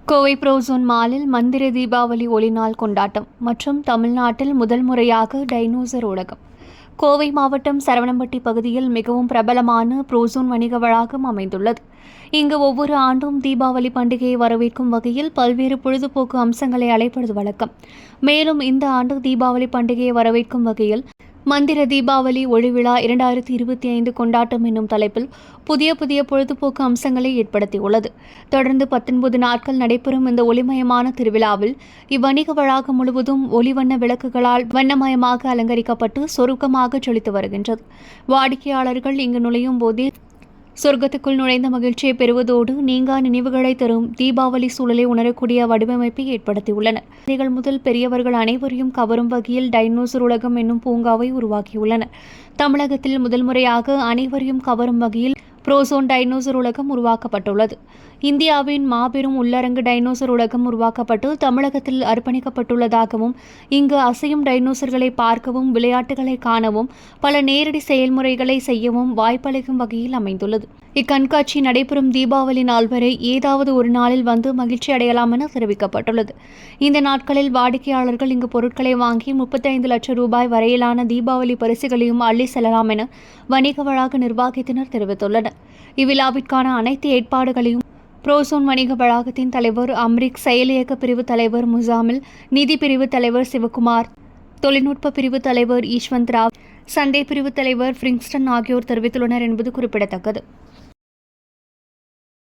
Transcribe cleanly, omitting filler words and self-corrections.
Kovai frozen மாலில் மந்திர தீபாவளி ஒளிநாள் கொண்டாட்டம் மற்றும் தமிழ்நாட்டில் முதல் முறையாக டைனோசர் ஊடகம். கோவை மாவட்டம் சரவணம்பட்டி பகுதியில் மிகவும் பிரபலமான புரோசோன் வணிக வளாகம் அமைந்துள்ளது. இங்கு ஒவ்வொரு ஆண்டும் தீபாவளி பண்டிகையை வரவேற்கும் வகையில் பல்வேறு பொழுதுபோக்கு அம்சங்களை அழைப்பது வழக்கம். மேலும் இந்த ஆண்டு தீபாவளி பண்டிகையை வரவேற்கும் வகையில் மந்திர தீபாவளி ஒளிவிழா 2025 கொண்டாட்டம் என்னும் தலைப்பில் புதிய பொழுதுபோக்கு அம்சங்களை ஏற்படுத்தியுள்ளது. தொடர்ந்து 19 நாட்கள் நடைபெறும் இந்த ஒளிமயமான திருவிழாவில் இவ்வணிக வளாகம் முழுவதும் ஒளிவண்ண விளக்குகளால் வண்ணமயமாக அலங்கரிக்கப்பட்டு சொருக்கமாக ஜொலித்து வருகின்றது. வாடிக்கையாளர்கள் இங்கு நுழையும் போதே சொர்க்கத்துக்குள் நுழைந்த மகிழ்ச்சியை பெறுவதோடு நீங்கா நினைவுகளை தரும் தீபாவளி சூழலை உணரக்கூடிய வடிவமைப்பை ஏற்படுத்தியுள்ளனர். குழந்தைகள் முதல் பெரியவர்கள் அனைவரையும் கவரும் வகையில் டைனோசர் உலகம் என்னும் பூங்காவை உருவாக்கியுள்ளனர். தமிழகத்தில் முதல் முறையாக அனைவரையும் கவரும் வகையில் புரோசோன் டைனோசர் உலகம் உருவாக்கப்பட்டுள்ளது. இந்தியாவின் மாபெரும் உள்ளரங்கு டைனோசர் உலகம் உருவாக்கப்பட்டு தமிழகத்தில் அர்ப்பணிக்கப்பட்டுள்ளதாகவும், இங்கு அசையும் டைனோசர்களை பார்க்கவும், விளையாட்டுகளை காணவும், பல நேரடி செயல்முறைகளை செய்யவும் வாய்ப்பளிக்கும் வகையில் அமைந்துள்ளது. இக்கண்காட்சி நடைபெறும் தீபாவளி நாள் வரை ஏதாவது ஒரு நாளில் வந்து மகிழ்ச்சி அடையலாம் என தெரிவிக்கப்பட்டுள்ளது. இந்த நாட்களில் வாடிக்கையாளர்கள் இங்கு பொருட்களை வாங்கி 35 லட்சம் ரூபாய் வரையிலான தீபாவளி பரிசுகளையும் அள்ளி செல்லலாம் என வணிக வளாக நிர்வாகத்தினர் தெரிவித்துள்ளனர். இவ்விழாவிற்கான அனைத்து ஏற்பாடுகளையும் புரோசோன் வணிக வளாகத்தின் தலைவர் அம்ரிக், செயலியக்க பிரிவு தலைவர் முசாமில், நிதி பிரிவு தலைவர் சிவகுமார், தொழில்நுட்ப பிரிவு தலைவர் ஈஸ்வந்த் ராவ், சண்டே பிரிவு தலைவர் பிரிங்ஸ்டன் ஆகியோர் தெரிவித்துள்ளனர் என்பது குறிப்பிடத்தக்கது.